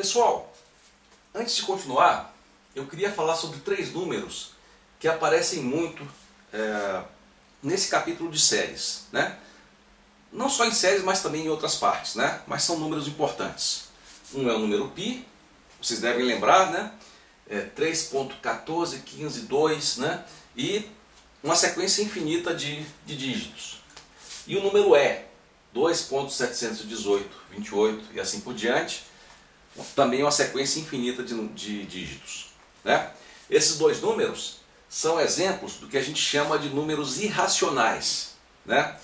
Pessoal, antes de continuar, eu queria falar sobre três números que aparecem muito nesse capítulo de séries, né? Não só em séries, mas também em outras partes, né? Mas são números importantes. Um é o número π, vocês devem lembrar, né? 3.14, 15, 2, né? E uma sequência infinita de dígitos. E o número E, 2.718, 28 e assim por diante, também uma sequência infinita de dígitos, né? Esses dois números são exemplos do que a gente chama de números irracionais, né?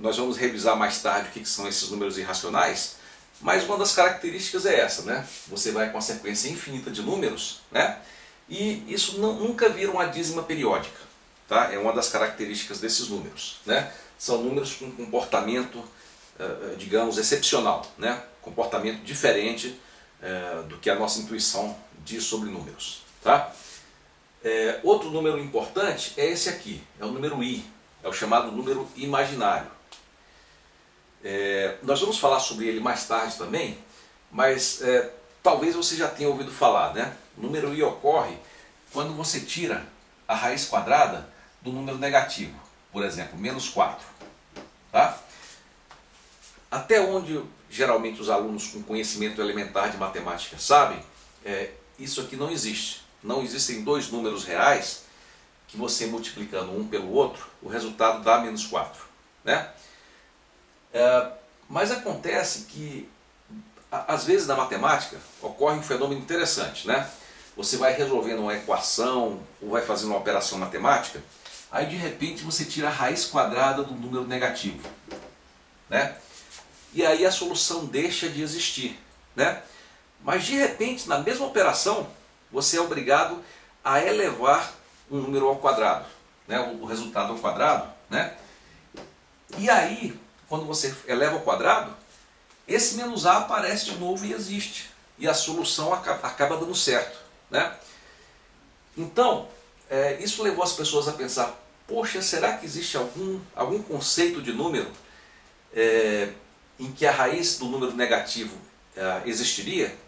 Nós vamos revisar mais tarde o que são esses números irracionais, mas uma das características é essa, né? Você vai com uma sequência infinita de números, né? E isso nunca vira uma dízima periódica, tá? É uma das características desses números, né? São números com comportamento, digamos, excepcional, né? Comportamento diferente do que a nossa intuição diz sobre números, tá? Outro número importante é esse aqui, é o número I, é o chamado número imaginário. Nós vamos falar sobre ele mais tarde também, mas talvez você já tenha ouvido falar, né? O número I ocorre quando você tira a raiz quadrada do número negativo, por exemplo, menos 4. Tá? Até onde geralmente os alunos com conhecimento elementar de matemática sabem, isso aqui não existe. Não existem dois números reais que você multiplicando um pelo outro, o resultado dá menos 4. Né? Mas acontece que, às vezes na matemática, ocorre um fenômeno interessante. Né? Você vai resolvendo uma equação ou vai fazendo uma operação matemática, aí de repente você tira a raiz quadrada do número negativo. Né? E aí a solução deixa de existir. Né? Mas de repente, na mesma operação, você é obrigado a elevar um número ao quadrado, né? O resultado ao quadrado. Né? E aí, quando você eleva ao quadrado, esse menos a aparece de novo e existe. E a solução acaba dando certo. Né? Então, isso levou as pessoas a pensar, poxa, será que existe algum conceito de número em que a raiz do número negativo existiria?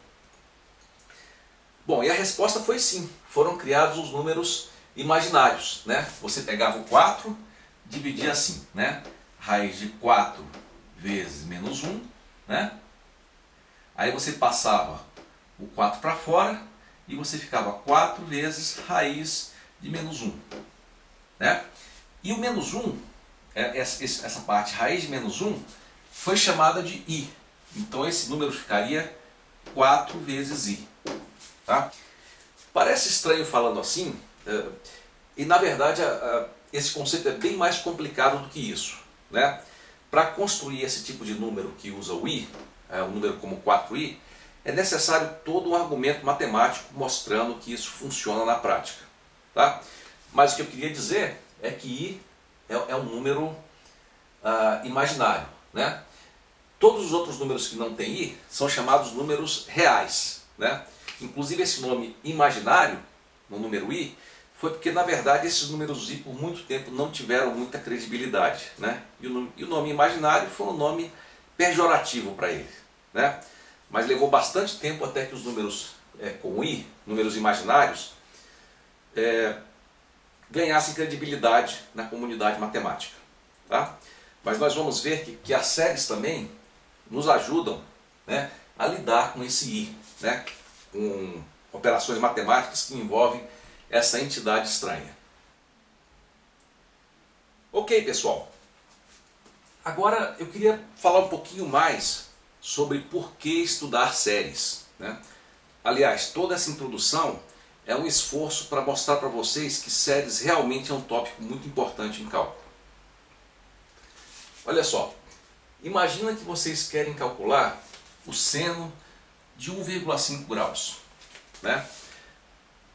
Bom, e a resposta foi sim. Foram criados os números imaginários. Né? Você pegava o 4, dividia assim, né? Raiz de 4 vezes menos 1. Né? Aí você passava o 4 para fora e você ficava 4 vezes raiz de menos 1. Né? E o menos 1, essa parte, raiz de menos 1, foi chamada de I. Então esse número ficaria 4 vezes I. Tá? Parece estranho falando assim, e na verdade esse conceito é bem mais complicado do que isso. Né? Para construir esse tipo de número que usa o I, um número como 4i, é necessário todo um argumento matemático mostrando que isso funciona na prática. Tá? Mas o que eu queria dizer é que I é um número imaginário. Né? Todos os outros números que não têm I são chamados números reais. Né? Inclusive esse nome imaginário, no número I, foi porque na verdade esses números I por muito tempo não tiveram muita credibilidade. Né? E o nome imaginário foi um nome pejorativo para ele. Né? Mas levou bastante tempo até que os números com I, números imaginários, ganhassem credibilidade na comunidade matemática. Tá? Mas nós vamos ver que as séries também nos ajudam, né, a lidar com esse I, né, com operações matemáticas que envolvem essa entidade estranha. Ok, pessoal. Agora eu queria falar um pouquinho mais sobre por que estudar séries. Né? Aliás, toda essa introdução é um esforço para mostrar para vocês que séries realmente é um tópico muito importante em cálculo. Olha só, imagina que vocês querem calcular o seno de 1,5 graus. Né?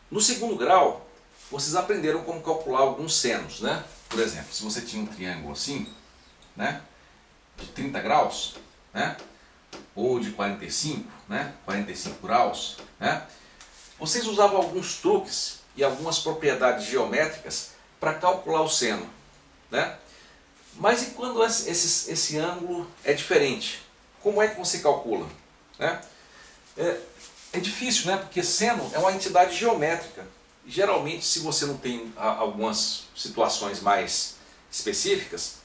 No segundo grau, vocês aprenderam como calcular alguns senos. Né? Por exemplo, se você tinha um triângulo assim, né, de 30 graus, né, ou de 45, né, 45 graus, né, vocês usavam alguns truques e algumas propriedades geométricas para calcular o seno. Né? Mas e quando esse ângulo é diferente? Como é que você calcula? Né? É difícil, né? Porque seno é uma entidade geométrica. E, geralmente, se você não tem algumas situações mais específicas,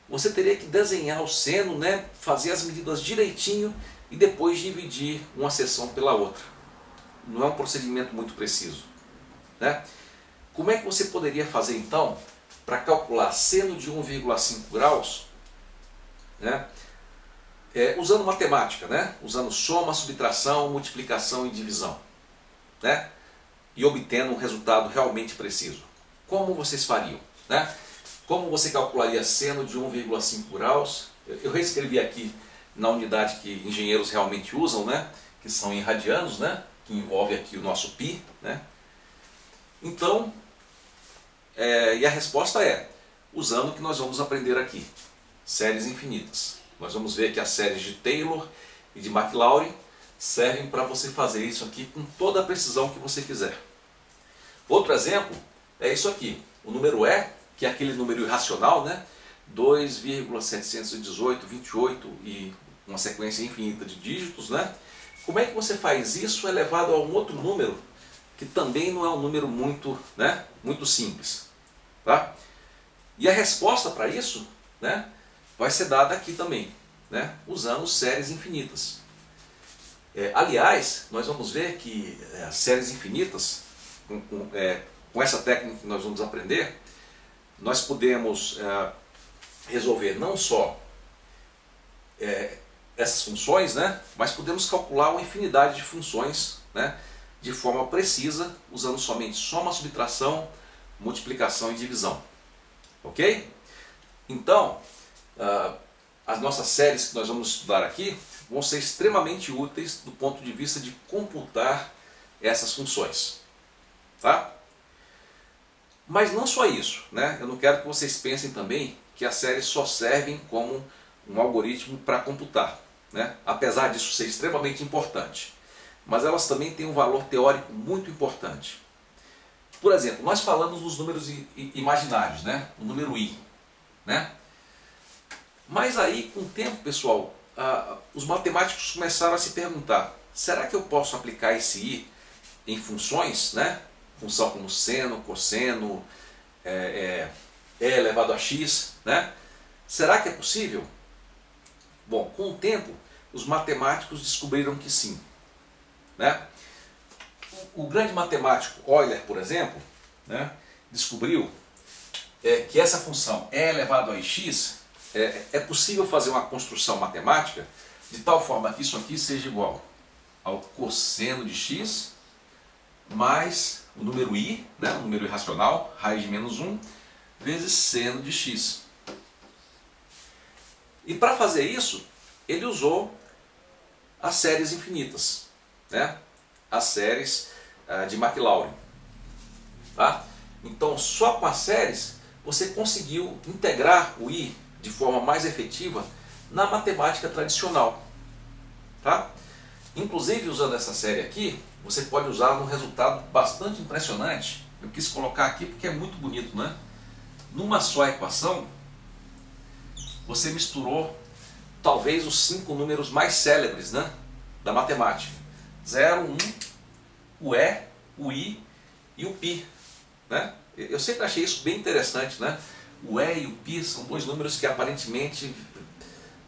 você teria que desenhar o seno, né? Fazer as medidas direitinho e depois dividir uma seção pela outra. Não é um procedimento muito preciso, né? Como é que você poderia fazer então para calcular seno de 1,5 graus, né? Usando matemática, né? Usando soma, subtração, multiplicação e divisão, né? E obtendo um resultado realmente preciso. Como vocês fariam, né? Como você calcularia seno de 1,5 graus? Eu reescrevi aqui na unidade que engenheiros realmente usam, né? Que são em radianos, né? Que envolve aqui o nosso π, né? Então, e a resposta é, usando o que nós vamos aprender aqui, séries infinitas. Nós vamos ver que as séries de Taylor e de Maclaurin servem para você fazer isso aqui com toda a precisão que você quiser. Outro exemplo é isso aqui, o número E, que é aquele número irracional, né? 2,718,28 e uma sequência infinita de dígitos, né? Como é que você faz isso elevado a um outro número que também não é um número muito, né, muito simples, tá? E a resposta para isso, né, vai ser dada aqui também, né, usando séries infinitas. Aliás, nós vamos ver que as séries infinitas, com essa técnica que nós vamos aprender, nós podemos resolver não só essas funções, né, mas podemos calcular uma infinidade de funções, né, de forma precisa, usando somente soma, subtração, multiplicação e divisão. Ok? Então, as nossas séries que nós vamos estudar aqui vão ser extremamente úteis do ponto de vista de computar essas funções. Tá? Mas não só isso, né? Eu não quero que vocês pensem também que as séries só servem como um algoritmo para computar, né? Apesar disso ser extremamente importante. Mas elas também têm um valor teórico muito importante. Por exemplo, nós falamos dos números imaginários, né? O número i, né? Mas aí, com o tempo, pessoal, os matemáticos começaram a se perguntar, será que eu posso aplicar esse i em funções, né? Função como seno, cosseno, e elevado a x, né? Será que é possível? Bom, com o tempo, os matemáticos descobriram que sim, né? O grande matemático Euler, por exemplo, né, descobriu que essa função e elevado a x é possível fazer uma construção matemática de tal forma que isso aqui seja igual ao cosseno de x mais o número i, né, o número irracional, raiz de menos 1, vezes seno de x. E para fazer isso, ele usou as séries infinitas, né, as séries de Maclaurin. Tá? Então, só com as séries, você conseguiu integrar o i de forma mais efetiva na matemática tradicional. Tá? Inclusive, usando essa série aqui, você pode usar um resultado bastante impressionante. Eu quis colocar aqui porque é muito bonito, né? Numa só equação, você misturou talvez os 5 números mais célebres, né, da matemática. 0, 1, o e, o i e o π. Né? Eu sempre achei isso bem interessante, né? O e e o π são dois números que aparentemente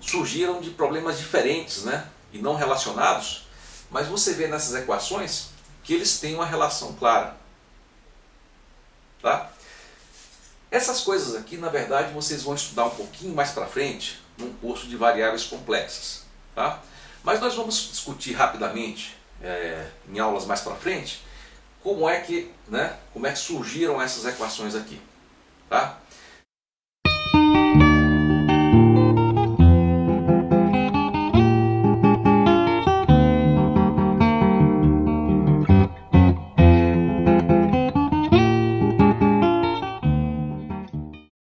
surgiram de problemas diferentes, né, e não relacionados, mas você vê nessas equações que eles têm uma relação clara. Tá? Essas coisas aqui, na verdade, vocês vão estudar um pouquinho mais para frente num curso de variáveis complexas. Tá? Mas nós vamos discutir rapidamente, em aulas mais para frente, como é que surgiram essas equações aqui. Tá?